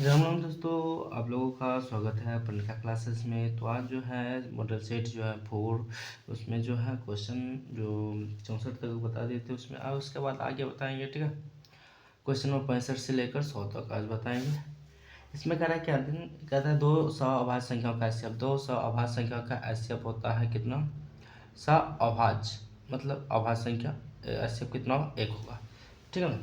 राम राम दोस्तों, आप लोगों का स्वागत है पनिका क्लासेस में। तो आज जो है मॉडल सेट जो है 4, उसमें जो है क्वेश्चन जो 64 तक बता देते उसमें आज उसके बाद आगे बताएंगे। ठीक है, क्वेश्चन नंबर 65 से लेकर 100 तक आज बताएंगे। इसमें कह रहा है क्या दिन कहता है 200 अभाज्य संख्याओं का एचसीएफ। 200 अभाज्य संख्याओं का एचसीएफ होता है कितना? सा अभाज्य मतलब अभाज्य संख्या एचसीएफ कितना होगा? 1 होगा। ठीक है ना।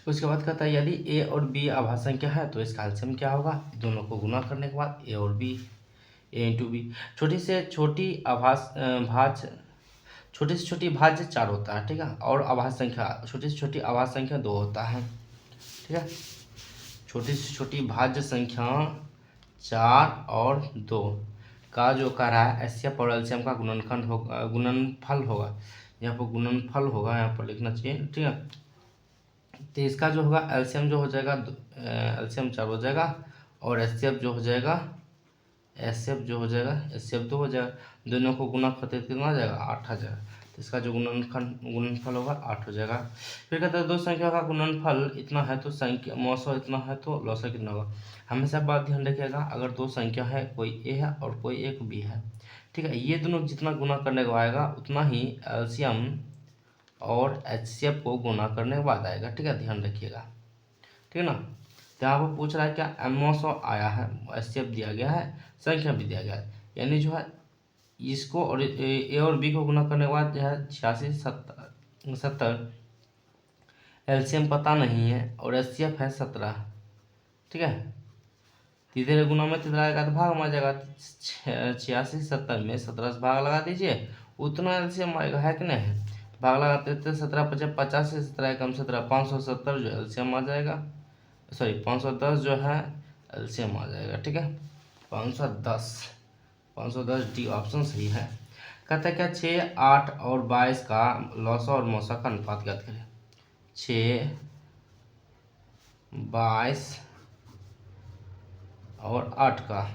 उसके बाद कहता है यदि ए और बी अभाज्य संख्या है तो इसका एलसीएम क्या होगा? दोनों को गुना करने के बाद ए और बी, ए इंटू बी। छोटी से छोटी छोटी से छोटी भाज्य 4 होता है। ठीक है, और अभाज्य संख्या छोटी से छोटी अभाज्य संख्या 2 होता है। ठीक है, छोटी से छोटी भाज्य संख्या 4 और 2 का जो कह रहा है एचसीएफ और एलसीएम का गुणनफल होगा। यहाँ पर गुणनफल होगा, यहाँ पर लिखना चाहिए। ठीक है, तो इसका जो होगा एलसीएम जो हो जाएगा एलसीएम 4 हो जाएगा और एचसीएफ जो हो जाएगा एचसीएफ 2 हो जाएगा। दोनों को गुना करते कितना आ जाएगा? 8 आ जाएगा। तो इसका जो गुणनफल होगा 8 हो जाएगा। फिर कहते हैं दो संख्या का गुणनफल इतना है तो संख्या मौसम इतना है तो लौसा कितना होगा? हमेशा बात ध्यान रखिएगा, अगर दो संख्या है, कोई ए है और कोई एक बी है। ठीक है, ये दोनों जितना गुना करने को आएगा उतना ही एलसीएम और एचसीएफ को गुना करने के बाद आएगा। ठीक है, ध्यान रखिएगा। ठीक है ना। तो यहाँ पर पूछ रहा है क्या? एमओ आया है, एचसीएफ दिया गया है, संख्या भी दिया गया है, यानी जो है इसको और ए और बी को गुना करने के बाद जो है 86 70 एलसीएम पता नहीं है और एचसीएफ है 17। ठीक है, तीसरे गुना में तीसरा आएगा तो भाग में आ जाएगा। 86 70 में 17 से भाग लगा दीजिए, उतना एलसीएम आएगा, है कि नहीं? भाग लगाते थे 17 50 50 से 17 कम 17 570 जो एलसीएम आ जाएगा। सॉरी 510 जो है एलसीएम आ जाएगा। ठीक है, 510 डी ऑप्शन सही है। कहता है क्या 6 8 और 22 का लौसा और मौसा का अनुपात ज्ञात करें। 6 22 और 8 का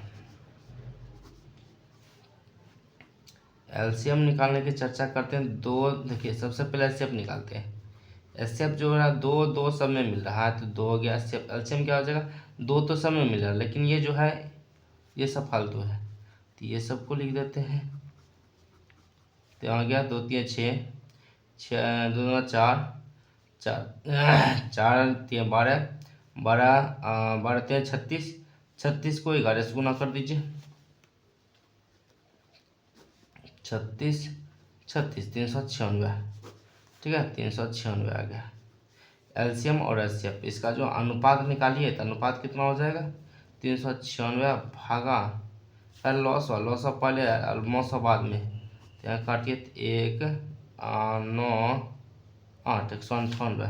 एलसीएम निकालने की चर्चा करते हैं। दो देखिए, सबसे पहले एचसीएफ निकालते हैं। एचसीएफ जो है दो सब में मिल रहा है तो 2 हो गया। एलसीएम क्या हो जाएगा? 2 तो सब में मिल रहा है, लेकिन ये जो है ये सब फालतू है, तो ये सबको लिख देते हैं। तो आ गया 2 3 6 6 2 4 4 4 3 12 12 12 3 36 36 को 11 से गुना कर दीजिए। 36 36 396। ठीक है, 396 आ गया। एलसीएम और एचसीएफ इसका जो अनुपात निकालिए तो अनुपात कितना हो जाएगा? 396 भागा लॉस पहले मौसा बाद में, तो यहाँ काटिए 1 9 8 198।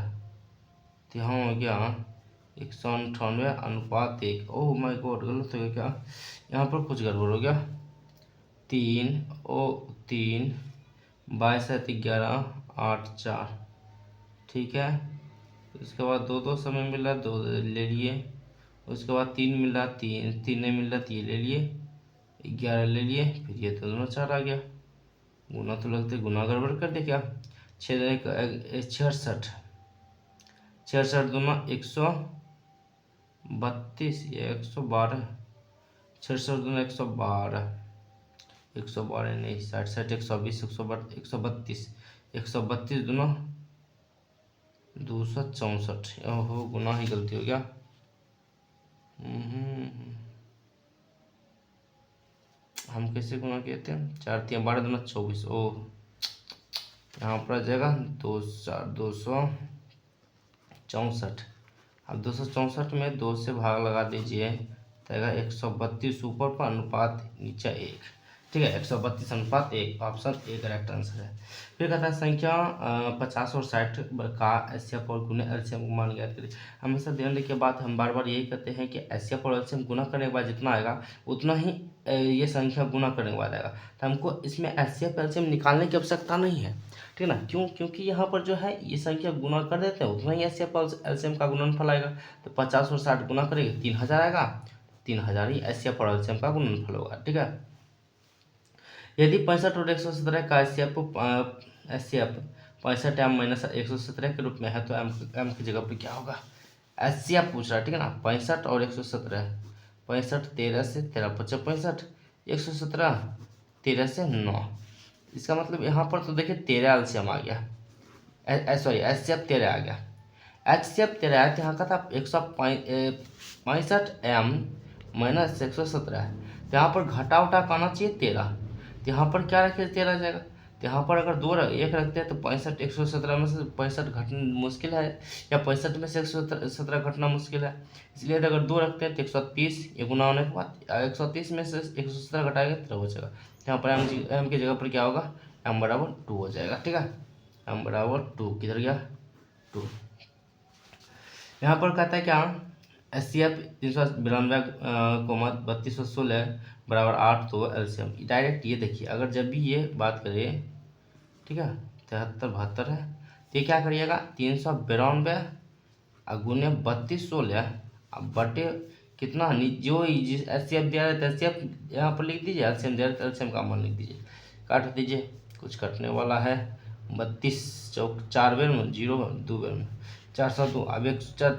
तो यहाँ हो गया 198 अनुपात 1। ओह माय गॉड, गलत हो गया क्या? यहाँ पर कुछ गड़बड़ हो गया। 3 22 11 8 4। ठीक है, उसके बाद 2 समय मिल रहा, 2 ले लिए। उसके बाद 3 मिल रहा, 3 नहीं मिल रहा, 3 ले लिए, 11 ले लिए, फिर ये तो दोनों 4 आ गया। गुना तो लगते गुना गड़बड़ कर दे क्या? 66 66 दूना 132 या 112, 66 दूना 112 112 नहीं 60 60 120 132 132 दूना 264। ओहो, गुना ही गलती हो गया। हम कैसे गुना किए थे? 4 3 12 दूना 24। ओह, यहाँ पर आ जाएगा 264। अब 264 में 2 से भाग लगा दीजिए तो 132 ऊपर पर अनुपात नीचे 1। ठीक है, 132 अनुपात 1, ऑप्शन ए करेक्ट आंसर है। फिर कहता है संख्या 50 और 60 का एचसीएफ और गुना एलसीएम को मान ज्ञात करें। हमेशा ध्यान रखिए बात, हम बार बार यही कहते हैं कि एचसीएफ और एलसीएम गुना करने के बाद जितना आएगा उतना ही ये संख्या गुना करने के बाद आएगा। तो हमको इसमें एचसीएफ एलसीएम निकालने की आवश्यकता नहीं है। ठीक है ना, क्यों? क्योंकि यहाँ पर जो है ये संख्या गुना कर देते हैं उतना ही एचसीएफ और एलसीएम का गुणनफल आएगा। तो 50 और 60 गुना करेंगे 3000 आएगा, 3000 ही एचसीएफ और एलसीएम का गुणनफल होगा। ठीक है, यदि 65 और 117 का एचसीएफ 65 एम माइनस 117 के रूप में है तो एम की जगह पर क्या होगा? HCF पूछ रहा है, ठीक है ना। 65 और 117, 65 13 से 13 55 65, 117 13 से 9। इसका मतलब यहाँ पर तो देखिए 13 एलसीएम आ गया, सॉरी HCF 13 आ गया। HCF 13 आया तो यहाँ का था 165 M माइनस 117 है, तो यहाँ पर घटा उठा का आना चाहिए 13, तो यहाँ पर क्या रखे 13 जाएगा। तो यहाँ पर अगर एक रखते हैं तो 65 117 में से 65 घटना मुश्किल है, या 65 में से 117 घटना मुश्किल है, इसलिए अगर 2 रखते हैं तो 130, ये गुना होने के बाद 130 में से 117 घटाएंगे 13 बचेगा। यहाँ पर M की जगह पर क्या होगा, M बराबर 2 हो जाएगा, ठीक है। M बराबर 2 किधर गया 2। यहाँ पर कहता है क्या, HCF 392, 3216 बराबर 8, तो एलसीएम डायरेक्ट ये देखिए, अगर जब भी ये बात करें, ठीक है 73 72 है, तो ये क्या करिएगा 392 गुने 3216 अब बटे कितना, जो HCF दिया है HCF यहाँ पर लिख दीजिए, एलसीएम दिया है एलसीएम का मान लिख दीजिए, काट दीजिए, कुछ कटने वाला है। 32 चौक 4 बेर में 0 2 बेर में 402, अब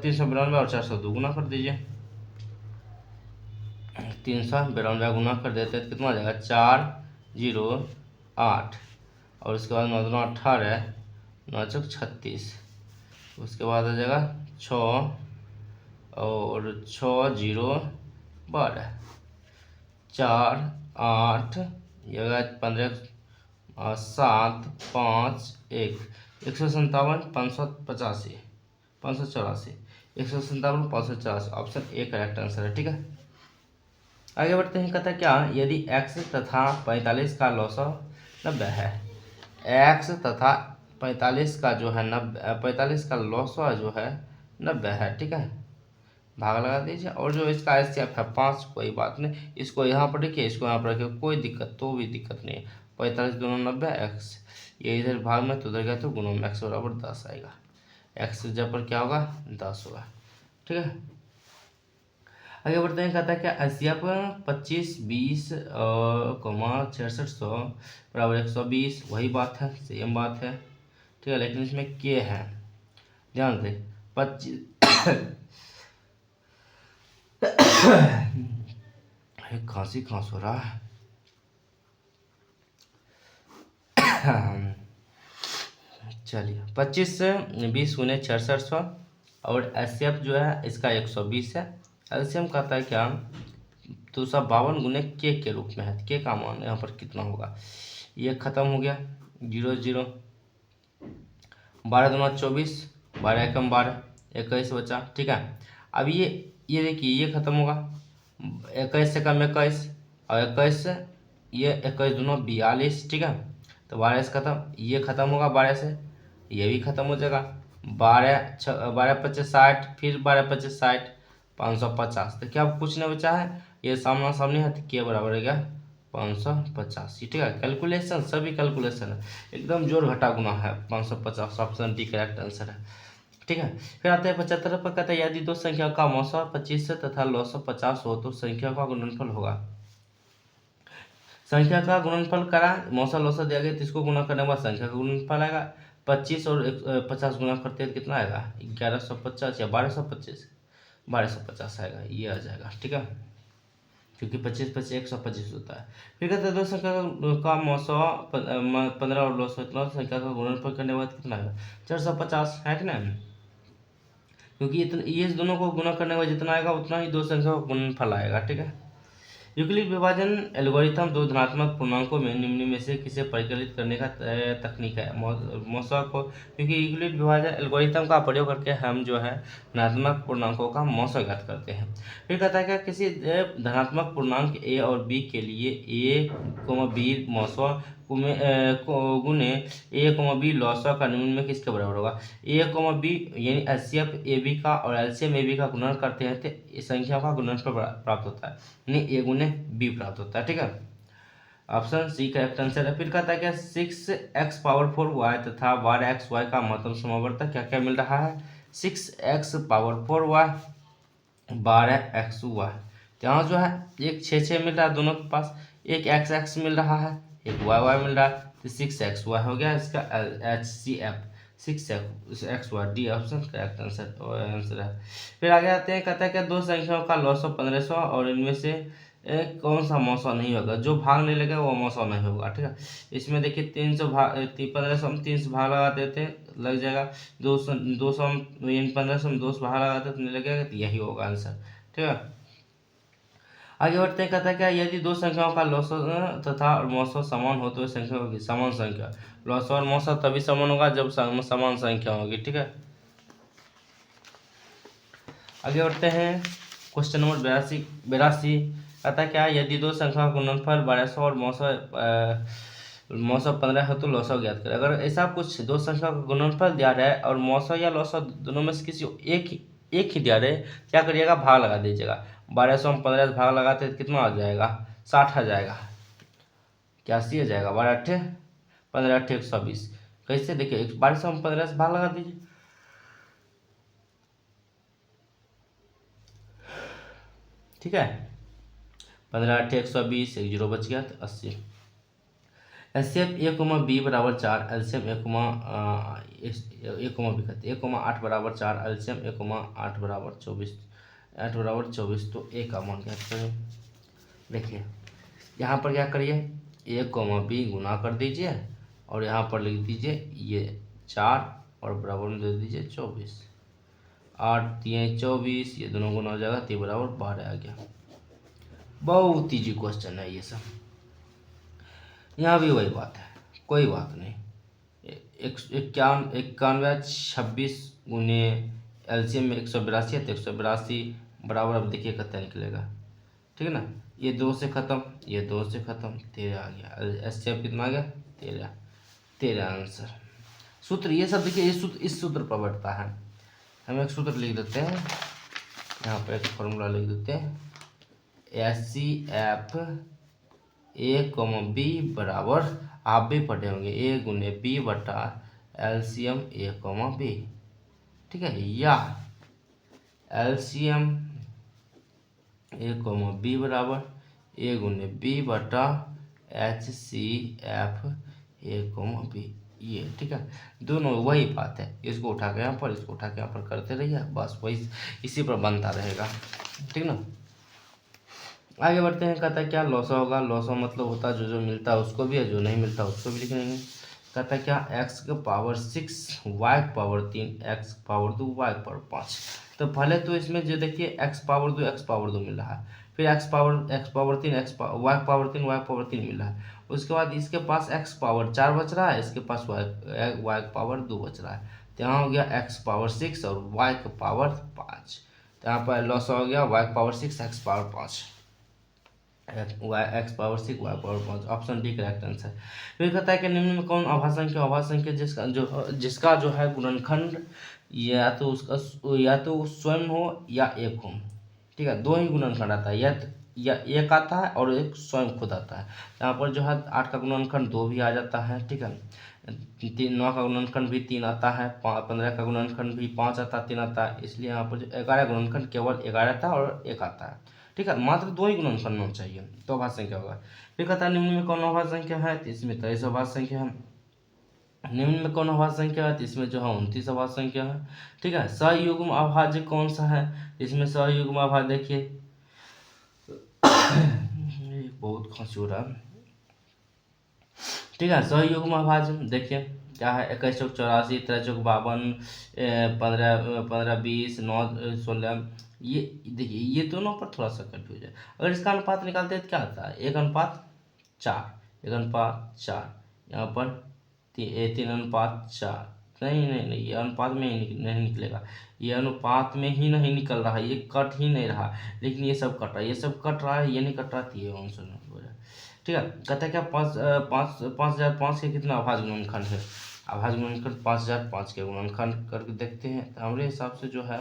392 और 402 गुना कर दीजिए, 392 गुना कर देते तो कितना आ जाएगा 408, और उसके बाद 9 2 18, 9 चौक 36, उसके बाद आ जाएगा 6 और 6 0 12, 4 8 ये 15 7 5 1, 157 585 584, 157 584, ऑप्शन ए करेक्ट आंसर है, ठीक है। आगे बढ़ते हैं, कहता है क्या, यदि x तथा 45 का लॉसा 90 है, x तथा 45 का जो है 45 का लॉसा जो है 90 है, ठीक है, भाग लगा दीजिए, और जो इसका HCF है 5, कोई बात नहीं, इसको यहाँ पर रखिए, इसको यहाँ पर रखिए, कोई दिक्कत तो भी दिक्कत नहीं है। 45 दोनों 90, x ये इधर भाग में तो उधर गया तो गुणों में x बराबर 10 आएगा, x की जगह पर क्या होगा 10 होगा, ठीक है। आगे बढ़ते हैं, कहता है क्या, HCF 25 20 6600 बराबर 120, वही बात है, सेम बात है, ठीक है, लेकिन इसमें k है, ध्यान दें 25 खांसी हो रहा है। चलिए 25 से 20 गुने 6600, और HCF जो है इसका 120 है, एलसीएम कहता है क्या 252 गुने के रूप में है, के का मान यहाँ पर कितना होगा, ये खत्म हो गया 0 0, 12 दूना 24, 12 एकम 12, 21 बचा, ठीक है। अब ये देखिए ये खत्म होगा, 21 से कम 21, और 21 से ये 21 दूना 42, ठीक है, तो 12 से खत्म, ये खत्म होगा 12 से, ये भी खत्म हो जाएगा, 12 25 60, फिर 12 25 60, 550, तो क्या कुछ नहीं बचा है, ये सामना सामने है, तो क्या बराबर है क्या 585, ठीक है। कैलकुलेशन सभी कैलकुलेशन है, एकदम जोड़ घटा गुना है, 550 ऑप्शन डी करेक्ट आंसर है, ठीक है। फिर आते हैं 75 पर, कहता है यदि दो संख्या का मौसा 25 तथा लौसा 50 हो तो संख्या का गुणनफल होगा। संख्या का गुणनफल करा, मौसा लौसा दिया गया तो इसको गुना करने के बाद संख्या का गुणनफल आएगा, 25 और 50 गुना करते हैं कितना आएगा 1150 या 1225, 1250 आएगा, ये आ जाएगा, ठीक है, क्योंकि 25 25 125 होता है। फिर कहते हैं दो संख्या का मौसा 15 और लौसा इतना, संख्या का गुणनफल करने के बाद कितना आएगा 450, है कि नहीं, क्योंकि इतना ये दोनों को गुना करने के बाद जितना आएगा उतना ही दो संख्या का गुणनफल आएगा, ठीक है। यूक्लिड विभाजन एल्गोरिथम दो धनात्मक पूर्णांकों में निम्न में से किसे परिकलित करने का तकनीक है, मौसा को, क्योंकि यूक्लिड विभाजन एल्गोरिथम का प्रयोग करके हम जो है धनात्मक पूर्णांकों का मौसा ज्ञात करते हैं। फिर कहता है कि किसी धनात्मक पूर्णांक a और b के लिए a, b मौसा गुने a, b लौसा का निम्न में किसके बराबर होगा, a, b यानी HCF AB का और LCM AB का गुणन करते हैं तो संख्या का गुणनफल प्राप्त होता है, यानी a गुने b प्राप्त होता है, ठीक है, ऑप्शन सी करेक्ट आंसर है। फिर कहता है क्या 6x पावर 4 y तथा 12x y का महत्तम समावर्तक क्या क्या मिल रहा है, 6x power 4 y 12x y, यहाँ जो है एक 6 मिल रहा है दोनों के पास, एक x मिल रहा है, एक y मिल रहा है, तो 6xy हो गया इसका HCF, 6x D option correct answer है। फिर आगे आते हैं, कहता है कि दो संख्याओं का लॉसव 1500 और इनमें से कौन सा मौसा नहीं होगा, जो भाग नहीं लगेगा वो मौसा नहीं होगा। ठीक है, इसमें देखिए 300 भाग 1500 हम 3 से भाग लगाते थे लग जाएगा, 200 हम 1500 में 2 से भाग लगाते तो नहीं लगेगा, तो यही होगा आंसर। ठीक है, आगे बढ़ते हैं, कहता है क्या, यदि दो संख्याओं का लॉसव तथा मौसा समान हो तो संख्या होगी समान संख्या। लॉसव और मौसा तभी समान होगा जब समान संख्या होगी। ठीक है, आगे बढ़ते हैं, क्वेश्चन नंबर 82 कहता है क्या, यदि दो संख्या का गुणनफल 1200 और मौसा 15 है तो लॉसव ज्ञात करें। अगर ऐसा कुछ दो संख्या का गुणनफल दिया रहा है और मौसा या लॉसव दोनों में से किसी एक ही दिया रहे, क्या करिएगा, भाग लगा दीजिएगा। 1200 में 15 से भाग लगाते हैं तो कितना आ जाएगा, 60 आ जाएगा, क्या 80 आ जाएगा, 12 अट्ठे 15 अट्ठे 120। कैसे, देखिए 1200 में 15 से भाग लगा दीजिए, ठीक है, 15 अट्ठे 120, एक जीरो बच गया तो 80। एलसीएम ए कोमा बी बराबर 4, एलसीएम ए कोमा बी कहते 8 बराबर 4, एलसीएम ए कोमा 8 बराबर 24, तो ए का मान ज्ञात करें। देखिए यहाँ पर क्या करिए, ए कोमा बी गुना कर दीजिए और यहाँ पर लिख दीजिए ये 4 और बराबर में दे दीजिए 24, 8 3 24, ये दोनों गुना हो जाएगा, 3 बराबर 12 आ गया। बहुत ईजी क्वेश्चन है ये सब, यहाँ भी वही बात है, कोई बात नहीं। 91 26 गुने एलसीएम में 182 है तो 182 बराबर, अब देखिए कितना निकलेगा। ठीक है ना, ये 2 से ख़त्म, ये 2 से ख़त्म, 13 आ गया। एलसीएम कितना आ गया, 13 आंसर। सूत्र ये सब देखिए, इस सूत्र पर बैठता है। हम एक सूत्र लिख देते हैं, यहाँ पर एक फॉर्मूला लिख देते हैं, HCF ए कॉमा बी बराबर, आप भी पढ़े होंगे, ए गुने बी बटा एलसीएम ए कॉमा बी। ठीक है, या एलसीएम ए कॉमा बी बराबर ए गुने बी बटा HCF ए कॉमा बी, ये ठीक है, दोनों वही बात है। इसको उठा के यहाँ पर, इसको उठा के यहाँ पर करते रहिए, बस वही इसी पर बनता रहेगा। ठीक ना, आगे बढ़ते हैं, कहता है क्या, लॉसा होगा। लॉसा मतलब होता है जो मिलता है उसको भी है, जो नहीं मिलता उसको भी लिख लेंगे। कहता है क्या, x के पावर 6 y के पावर 3 x पावर 2 y के पावर 5। तो पहले तो इसमें जो देखिए x पावर 2 मिल रहा है, फिर x पावर 3 y पावर 3 मिल रहा है, उसके बाद इसके पास x पावर 4 बच रहा है, इसके पास y पावर 2 बच रहा है। तो यहाँ हो गया x पावर 6 और y का पावर 5, तो यहाँ पर लॉस हो गया y power 6 x power 5, x power 6 y power 5, option D correct answer. फिर कहता है कि निम्न में कौन अभाज्य संख्या जिसका जो है गुणनखंड या तो स्वयं हो या एक हो। ठीक है, दो ही गुणनखंड आता है, या एक आता है और एक स्वयं खुद आता है। यहाँ पर जो है 8 का गुणनखंड 2 भी आ जाता है। ठीक है, 9 का गुणनखंड भी 3 आता है, 15 का गुणनखंड भी 5 आता है, 3 आता है, इसलिए यहाँ पर जो 11 गुणनखंड केवल 11 आता है और 1 आता है। ठीक है, मात्र 2 ही गुणनखंड होना चाहिए तो अभाज्य संख्या होगा। फिर कहता है निम्न में कौन अभाज्य संख्या है, तो इसमें 23 अभाज्य संख्या है। निम्न में कौन अभाज्य संख्या है, तो इसमें जो है 29 अभाज्य संख्या है। ठीक है, सयुग्म अभाज्य कौन सा है, इसमें सयुग्म अभाज्य देखिए बहुत खांसी हो रहा है। ठीक है, सयुग्म अभाज्य देखिए क्या है, 21 चौक 84, 13 चौक 52, 15 20 9 16, ये देखिए ये दोनों पर थोड़ा सा कंफ्यूज है। अगर इसका अनुपात निकालते हैं तो क्या आता है, 1:4, यहाँ पर 3:4। नहीं, ये अनुपात में ही नहीं निकलेगा, ये अनुपात में ही नहीं निकल रहा है, ये कट ही नहीं रहा, लेकिन ये सब कट रहा है, ये सब कट रहा है, ये नहीं कट रहा थी ये आंसर। ठीक है, कहता है क्या, 5005 के कितना अभाज्य गुणनखंड है, अभाज्य गुणनखंड 5005 के गुणनखंड करके देखते हैं। तो हमारे हिसाब से जो है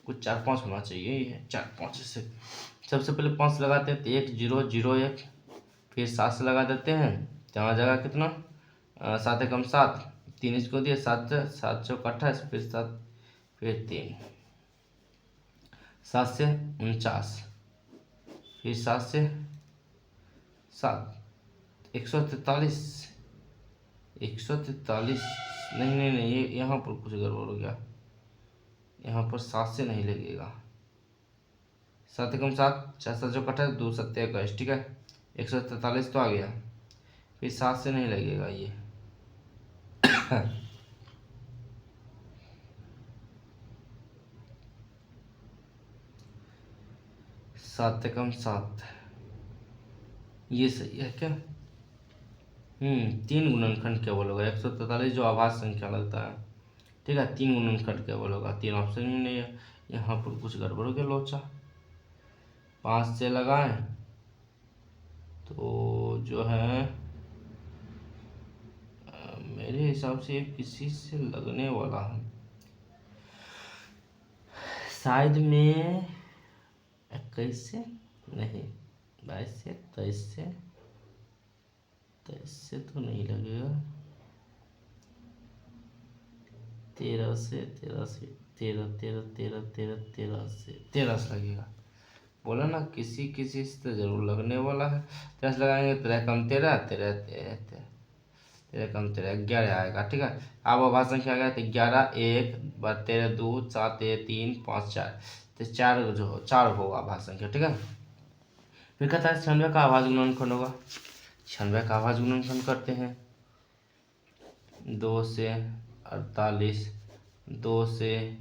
कुछ 4-5 होना चाहिए, ये 4-5 से सबसे पहले 5 लगाते हैं तो 1 0 0 1, फिर 7 से लगा देते हैं तो यहाँ जगह कितना 7 एकम 7, 3 इसको दिए 7 7 चौक 28, फिर 7 फिर 3, 7 से 49, फिर 7 से 7 143, 143 नहीं नहीं नहीं, ये यहाँ पर कुछ गड़बड़ हो गया, यहाँ पर 7 से नहीं लगेगा। 7 एकम 7, 4 7 जो कटा 2 7 21, ठीक है। 143 तो आ गया, फिर 7 से नहीं लगेगा ये। 7 एकम 7, ये सही है क्या? 3 गुणनखंड केवल होगा। 143 जो आभाज्य संख्या लगता है, ठीक है। 3 गुणनखंड केवल होगा, 3 ऑप्शन में नहीं है। यहाँ पर कुछ गड़बड़ हो गया लोचा। 5 से लगाएं तो जो है मेरे हिसाब से किसी से लगने वाला है शायद में 21 से नहीं, 22 से, 23 से, 23 से तो नहीं लगेगा, 13 से, 13 से, 13 13 13 13 13 से, 13 से लगेगा। बोला ना किसी किसी से तो जरूर लगने वाला है। 13 लगाएंगे, 13 कम 13, 13 13 कम 13, 11 आएगा, ठीक है। अब आभाज्य संख्या आ गया तो 11 1 13 2 7 1 3 5 4, तो 4 जो हो 4 होगा आभाज्य संख्या, ठीक है। फिर कहता है 96 का आभाज्य गुणनखंड होगा। 96 का आभाज्य गुणनखंड करते हैं। 2 से 48, 2 से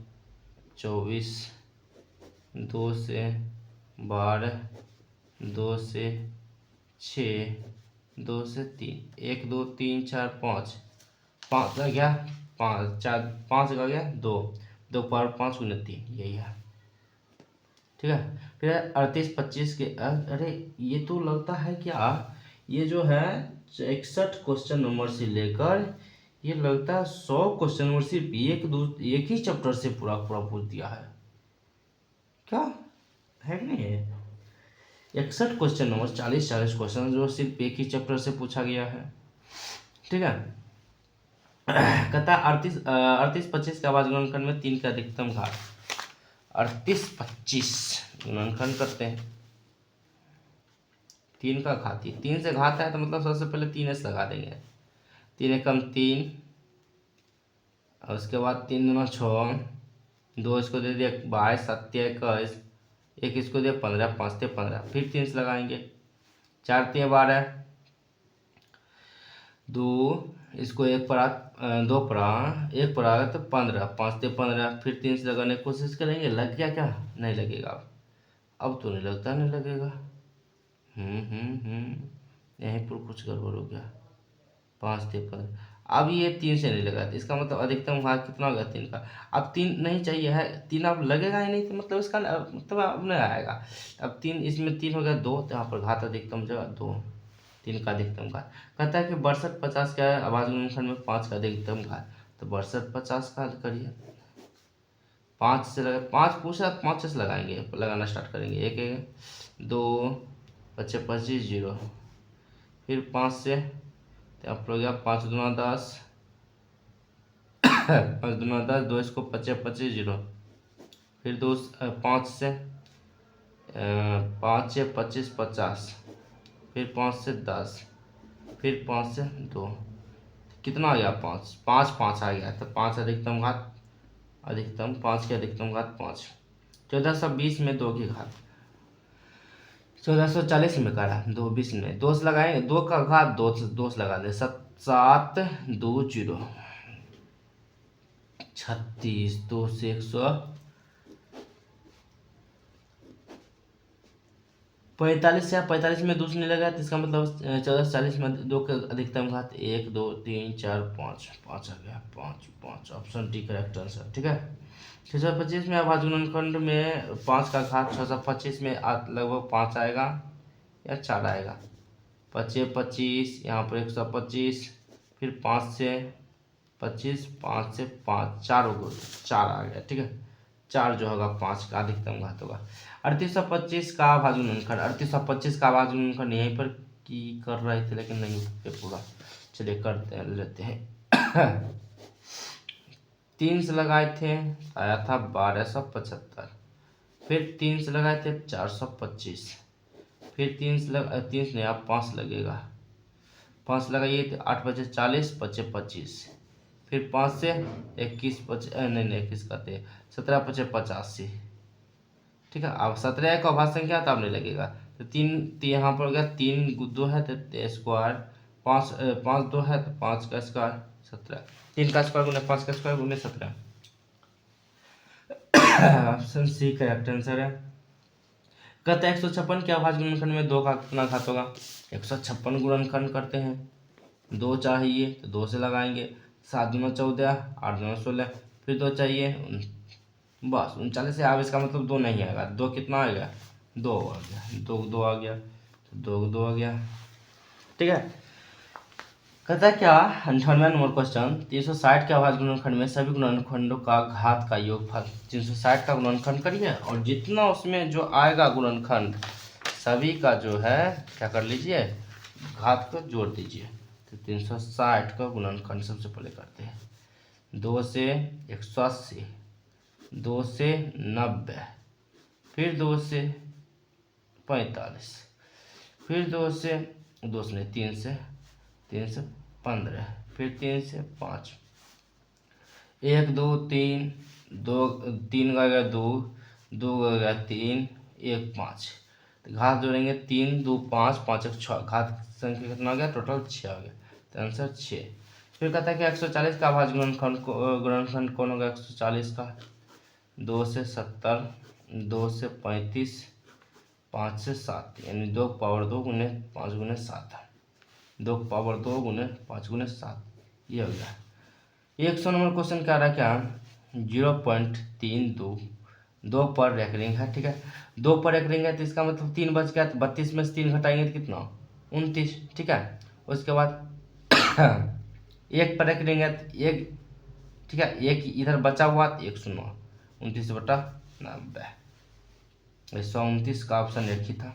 24, 2 से 12, 2 से 6, 2 से 3, 1 2 3 4 5, 5 का गया 5, 4 5 का गया 2, 2 पर 5 गुना 3, यही है, ठीक है। फिर 38 25 के अरे ये तो लगता है क्या, ये जो है 61 क्वेश्चन नंबर से लेकर ये लगता है 100 क्वेश्चन नंबर सिर्फ एक ही चैप्टर से पूरा पूरा पूछ दिया है क्या, है कि नहीं है? 61 क्वेश्चन नंबर 40 क्वेश्चन जो सिर्फ एक ही चैप्टर से पूछा गया है, ठीक है। कहता 38 25 के आभाज्य गुणनखंड में 3 का अधिकतम घात। 38 25 गुणनखंड करते हैं, 3 का घात, 3 से घात है तो मतलब सबसे पहले 3s लगा देंगे। 3 एकम 3, और उसके बाद 3 दूना 6, 2 इसको दे दिया 22 7 21, 1 इसको दिया 15, 5 थे 15, फिर 3 से लगाएंगे। 4 थे 12, 2 इसको 1 पर 2 पर 1 पर आ गया तो 15, 5 थे 15, फिर 3 से लगाने की कोशिश करेंगे। लग गया क्या? नहीं लगेगा। अब तो नहीं लगता, नहीं लगेगा। यहीं पर कुछ गड़बड़ हो गया। 5 थे 15, अब ये 3 से नहीं लगा, इसका मतलब अधिकतम घात कितना होगा 3 का। अब 3 नहीं चाहिए है, 3 अब लगेगा ही नहीं, तो मतलब इसका मतलब अब नहीं आएगा। अब 3 इसमें 3 हो गया 2, तो यहाँ पर घात अधिकतम जगह 2, 3 का अधिकतम घात। कहता है कि 62 50 क्या है आभाज्य गुणनखंड में 5 का अधिकतम घात, तो 62 50 का करिए। 5 से लगा, 5 पूछा 5 से लगाएंगे, लगाना स्टार्ट करेंगे। 1 2 25 25 0, फिर 5 से तो आप हो गया 5 दूना 10, 5 दूना 10, 2 इसको 25 25 0, फिर 2 5 से 5 से 25 50, फिर 5 से 10, फिर 5 से 2, कितना आ गया 5 5 5 आ गया, तो 5 अधिकतम घात, अधिकतम 5 की अधिकतम घात 5। 1420 में 2 की घात, 1440 में करा 2 20 में 2 से लगाएंगे, 2 का घात 2 से लगा दे, 7 2 0, 36, 2 से 145 से 45 में 2 से नहीं लगा, तो इसका मतलब 1440 में 2 का अधिकतम घात 1 2 3 4 5, 5 आ गया, 5 5, ऑप्शन डी करेक्ट आंसर, ठीक है। 625 में आभाज्य गुणनखंड में 5 का घात 625 में लगभग 5 आएगा या 4 आएगा। 25 25, यहाँ पर 125, फिर 5 से 25, 5 से 5, 4 होगा, 4 आ गया, ठीक है। 4 जो होगा 5 का अधिकतम घात होगा। 3825 का आभाज्य गुणनखंड, 3825 का आभाज्य गुणनखंड यहीं पर की कर रहे थे लेकिन नहीं पे पूरा, चलिए करते लेते हैं। 3 से लगाए थे, आया था 1275, फिर 3 से लगाए थे 425, फिर 3 से नहीं, अब 5 लगेगा, 5 लगाइए तो 8 बचे 40, बचे 25। फिर 5 से 21 बचे नहीं 21 करते 17 बचे 85। ठीक है, अब 17 का अभाज्य संख्या तब नहीं लगेगा। तो 3 यहाँ पर हो गया, 3 2 है तो स्क्वायर, 5 2 है तो 5 का स्क्वायर 17, 3 का स्क्वायर गुने 5 का स्क्वायर गुने 17। ऑप्शन सी करेक्ट आंसर है। कहते हैं 156 के अभाज्य गुणनखंड में 2 का कितना घात होगा। 156 गुणनखंड करते हैं, 2 चाहिए तो 2 से लगाएंगे, 7 दूना 14, 8 दूना 16, फिर 2 चाहिए, बस 39 से। अब इसका मतलब 2 नहीं आएगा, 2 कितना आ गया, 2 आ गया, 2 आ गया, तो 2 आ गया। ठीक है, कहता है क्या 98वां नंबर क्वेश्चन, 360 के अभाज्य गुणनखंड में सभी गुणनखंडों का घात का योगफल। 360 का गुणनखंड करिए और जितना उसमें जो आएगा गुणनखंड सभी का जो है क्या कर लीजिए, घात को जोड़ दीजिए। तो 360 का गुणनखंड सबसे पहले करते हैं, 2 से 180, 2 से 90, फिर 2 से 45, फिर 2 से 3 से 15, फिर 3 से 5, 1 2 3, 2 3 का गया 2, 2 का गया 3, 1 5, तो घात जोड़ेंगे 3 2 5, 5 1 6, घात संख्या कितना आ गया, टोटल 6 आ गया, तो आंसर 6। फिर कहता है कि 140 का अभाज्य गुणनखंड कौन होगा। 140 का 2 से 70, 2 से 35, 5 से 7, यानी 2 पावर 2 गुने 5 गुने 7, 2 पावर 2 गुने 5 गुने 7, ये हो गया। 100 नंबर क्वेश्चन क्या रहा, क्या 0.32 2 पर रेकरिंग है। ठीक है, 2 पर रेकरिंग है तो इसका मतलब 3 बच गया, तो 32 में से 3 घटाएंगे तो कितना 29। ठीक है, उसके बाद 1 पर रेकरिंग है तो 1, ठीक है, 1 इधर बचा हुआ तो 1 सुनो 29/90, 129 का ऑप्शन एक ही था।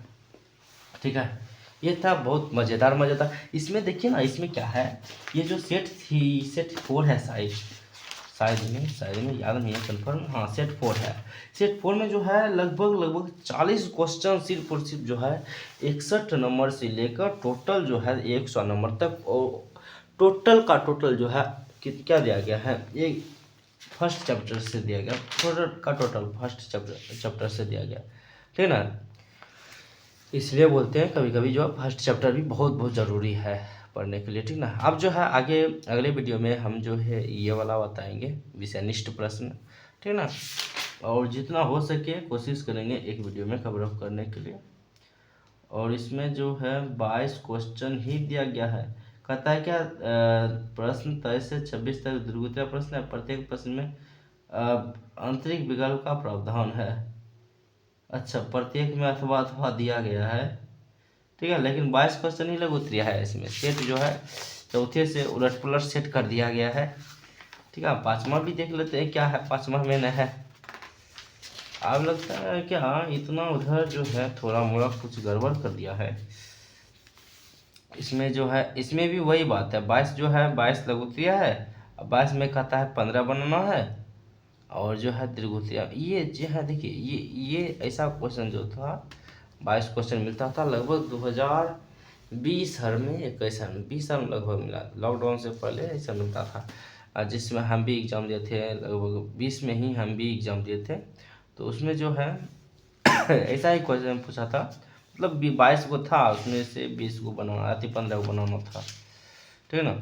ठीक है, ये था बहुत मज़ेदार। इसमें देखिए ना, इसमें क्या है, ये जो सेट थी, सेट 4 है शायद में याद नहीं है कन्फर्म, हाँ सेट 4 है। सेट 4 में जो है लगभग 40 क्वेश्चन सिर्फ और सिर्फ जो है 61 नंबर से लेकर टोटल जो है 100 नंबर तक, और टोटल का टोटल जो है क्या दिया गया है, एक फर्स्ट चैप्टर से दिया गया, टोटल फर्स्ट चैप्टर से दिया गया। ठीक है ना, इसलिए बोलते हैं कभी कभी जो फर्स्ट चैप्टर भी बहुत ज़रूरी है पढ़ने के लिए। ठीक ना, अब जो है आगे अगले वीडियो में हम जो है ये वाला बताएंगे विषयनिष्ठ प्रश्न। ठीक ना, और जितना हो सके कोशिश करेंगे एक वीडियो में कवर अप करने के लिए। और इसमें जो है 22 क्वेश्चन ही दिया गया है। कहता है क्या प्रश्न 23 से 26 तक द्विगुणितीय प्रश्न है, प्रत्येक प्रश्न में आंतरिक विकल्प का प्रावधान है। अच्छा, प्रत्येक में अथवा अथवा दिया गया है। ठीक है, लेकिन 22 क्वेश्चन ही लघुत्तरीय है, इसमें सेट जो है चौथे से उलट पुलट सेट कर दिया गया है। ठीक है, 5वां भी देख लेते हैं क्या है 5वां में न है। अब लगता है क्या इतना उधर जो है थोड़ा मोड़ा कुछ गड़बड़ कर दिया है। इसमें जो है, इसमें भी वही बात है, 22 जो है 22 लघुत्तरीय है, 22 में कहता है 15 बनाना है, और जो है त्रिभुतिया ये जो है देखिए ये ऐसा क्वेश्चन जो था 22 क्वेश्चन मिलता था लगभग 2020 में 21 में 20 में लगभग मिला, लॉकडाउन से पहले ऐसा मिलता था, जिसमें हम भी एग्ज़ाम दिए थे, लगभग 20 में ही हम भी एग्ज़ाम दिए थे। तो उसमें जो है ऐसा ही क्वेश्चन पूछा था, मतलब 22 को था, उसमें से 20 को बनाना थी, 15 को बनाना था। ठीक है ना,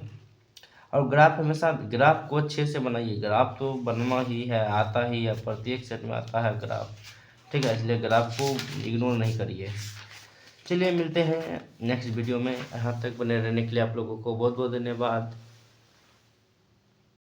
और ग्राफ हमेशा ग्राफ को अच्छे से बनाइए, ग्राफ तो बनना ही है, आता ही है, प्रत्येक सेट में आता है ग्राफ। ठीक है, इसलिए ग्राफ को इग्नोर नहीं करिए। चलिए मिलते हैं नेक्स्ट वीडियो में, यहाँ तक बने रहने के लिए आप लोगों को बहुत बहुत धन्यवाद।